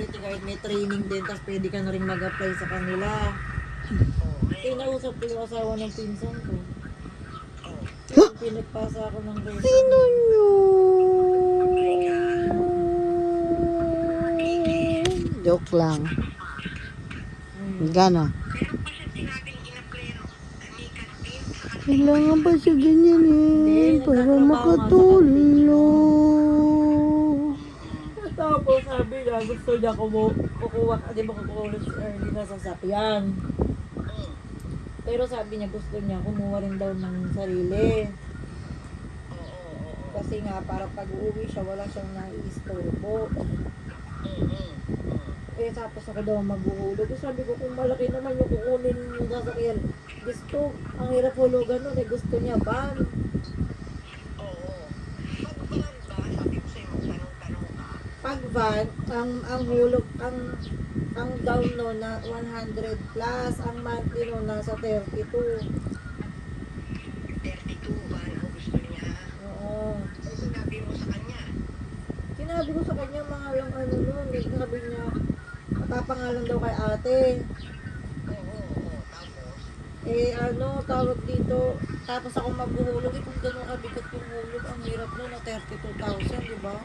Kahit may training din, tapos pwede ka na rin mag-apply sa kanila. Nausap ko yung asawa ng pinsan ko. Pinagpasa ako ng resume. Sino yun? Joke lang. Gano? Kailangan ba siya ganyan para makatulong? Tapos sabi niya, gusto niya kukuha, di ba kukuha si Ernie na sasakyan. Pero sabi niya gusto niya kumuha rin daw ng sarili. Kasi nga para pag uuwi siya wala siyang naiistorbo. Tapos ako daw maghuhulog. Sabi ko kung malaki naman yung kukunin yung sasakyan. Gusto, ang hirap hulugan nun gusto niya ban. Pag van, ang hulog, ang down no na 100 plus, ang monthly no nasa 32. 32 ba ang gusto niya? Oo. Ay, sinabi mo sa kanya? Sinabi ko sa kanya mga lang ano nun, sabi niya, mapapangalan daw kay ate. Tapos? Tawag dito, tapos ako maghuhulog, kung gano'n kabigat yung hulog, ang hirap nun na 32,000, di ba?